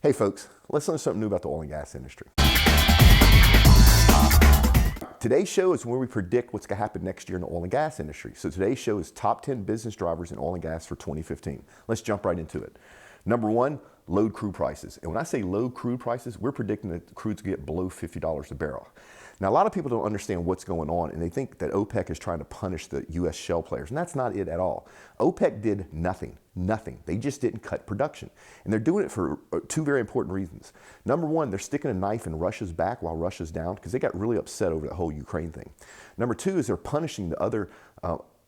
Hey folks, let's learn something new about the oil and gas industry. Today's show is where we predict what's going to happen next year in the oil and gas industry. So today's show is top 10 business drivers in oil and gas for 2015. Let's jump right into it. Number one, low crude prices. And when I say low crude prices, we're predicting that crude's going to get below $50 a barrel. Now, a lot of people don't understand what's going on, and they think that OPEC is trying to punish the U.S. shale players, and that's not it at all. OPEC did nothing. They just didn't cut production. And they're doing it for two very important reasons. Number one, they're sticking a knife in Russia's back while Russia's down because they got really upset over the whole Ukraine thing. Number two is they're punishing the other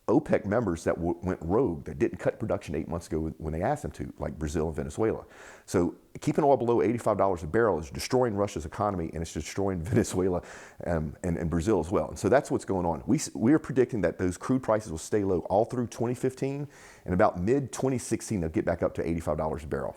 OPEC members that went rogue, that didn't cut production 8 months ago when they asked them to, like Brazil and Venezuela. So keeping oil below $85 a barrel is destroying Russia's economy, and it's destroying Venezuela and Brazil as well. And so that's what's going on. We are predicting that those crude prices will stay low all through 2015, and about mid-2016 they'll get back up to $85 a barrel.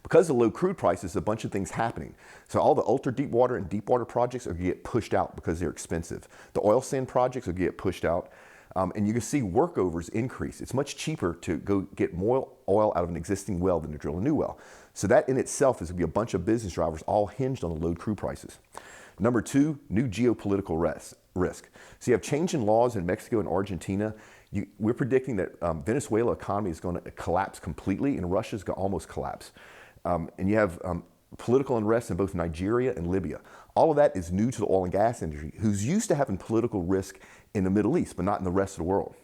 Because of low crude prices, a bunch of things happening. So all the ultra deep water and deep water projects are going to get pushed out because they're expensive. The oil sand projects will get pushed out. And you can see workovers increase. It's much cheaper to go get more oil out of an existing well than to drill a new well. So that in itself is going to be a bunch of business drivers all hinged on the low crude prices. Number two, new geopolitical risk. So you have change in laws in Mexico and Argentina. We're predicting that Venezuela economy is going to collapse completely, and Russia's going to almost collapse. And you have political unrest in both Nigeria and Libya. All of that is new to the oil and gas industry, who's used to having political risk in the Middle East, but not in the rest of the world.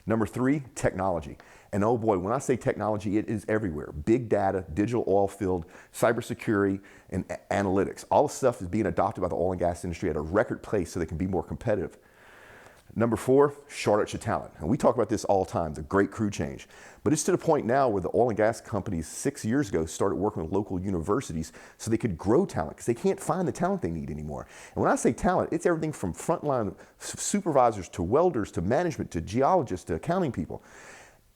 Number three, technology. And oh boy, when I say technology, it is everywhere. Big data, digital oil field, cybersecurity, and analytics. All this stuff is being adopted by the oil and gas industry at a record pace so they can be more competitive. Number four, shortage of talent. And we talk about this all the time, the great crew change. But it's to the point now where the oil and gas companies 6 years ago started working with local universities so they could grow talent because they can't find the talent they need anymore. And when I say talent, it's everything from frontline supervisors to welders to management to geologists to accounting people.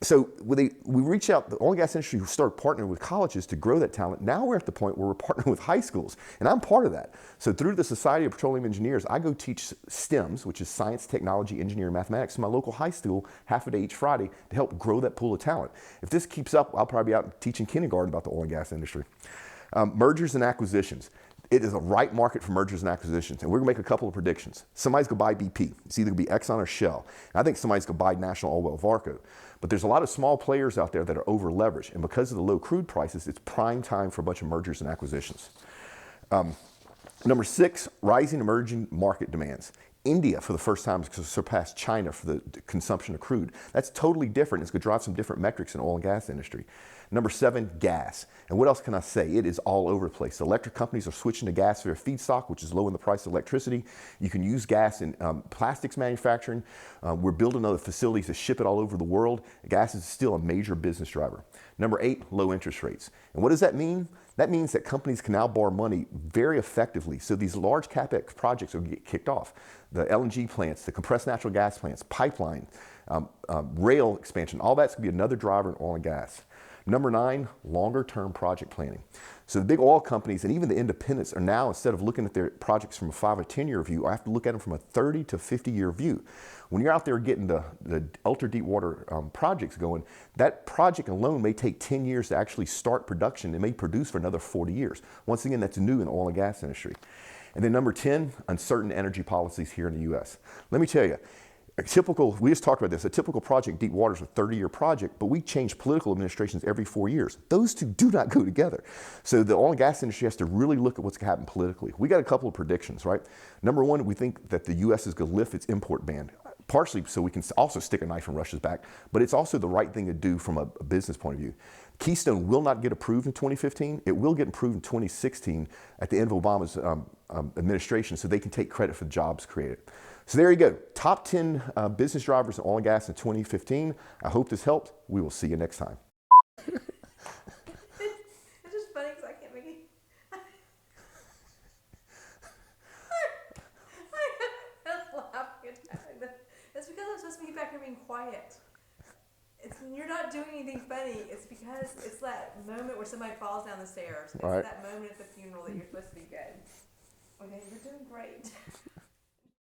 So we reach out, the oil and gas industry started partnering with colleges to grow that talent. Now we're at the point where we're partnering with high schools, and I'm part of that. So through the Society of Petroleum Engineers, I go teach STEMs, which is science, technology, engineering, mathematics, to my local high school half a day each Friday to help grow that pool of talent. If this keeps up, I'll probably be out teaching kindergarten about the oil and gas industry. Mergers and acquisitions. It is a right market for mergers and acquisitions, and we're going to make a couple of predictions. Somebody's going to buy BP. It's either going to be Exxon or Shell. And I think somebody's going to buy National Oilwell Varco. But there's a lot of small players out there that are over leveraged, and because of the low crude prices, it's prime time for a bunch of mergers and acquisitions. Number six, rising emerging market demands. India, for the first time, has surpassed China for the consumption of crude. That's totally different. It's going to drive some different metrics in the oil and gas industry. Number seven, gas. And what else can I say? It is all over the place. The electric companies are switching to gas for their feedstock, which is lowering the price of electricity. You can use gas in plastics manufacturing. We're building other facilities to ship it all over the world. Gas is still a major business driver. Number eight, low interest rates. And what does that mean? That means that companies can now borrow money very effectively. So these large CapEx projects will get kicked off. The LNG plants, the compressed natural gas plants, pipeline, rail expansion, all that's going to be another driver in oil and gas. Number nine, longer term project planning. So the big oil companies and even the independents are now, instead of looking at their projects from a 5 or 10 year view, I have to look at them from a 30 to 50 year view. When you're out there getting the ultra deep water projects going, that project alone may take 10 years to actually start production. It may produce for another 40 years. Once again, that's new in the oil and gas industry. And then number 10, uncertain energy policies here in the U.S. Let me tell you, we just talked about this, a typical project, deep water, is a 30-year project, but we change political administrations every 4 years. Those two do not go together. So the oil and gas industry has to really look at what's going to happen politically. We got a couple of predictions, right? Number one, we think that the U.S. is going to lift its import ban, partially so we can also stick a knife in Russia's back, but it's also the right thing to do from a business point of view. Keystone will not get approved in 2015. It will get approved in 2016 at the end of Obama's administration so they can take credit for the jobs created. So there you go. Top 10 business drivers in oil and gas in 2015. I hope this helped. We will see you next time. It's just funny because I can't make it. I'm laughing at that. It's because I'm supposed to be back here being quiet. You're not doing anything funny. It's because it's that moment where somebody falls down the stairs. It's right. That moment at the funeral that you're supposed to be good. Okay, you're doing great.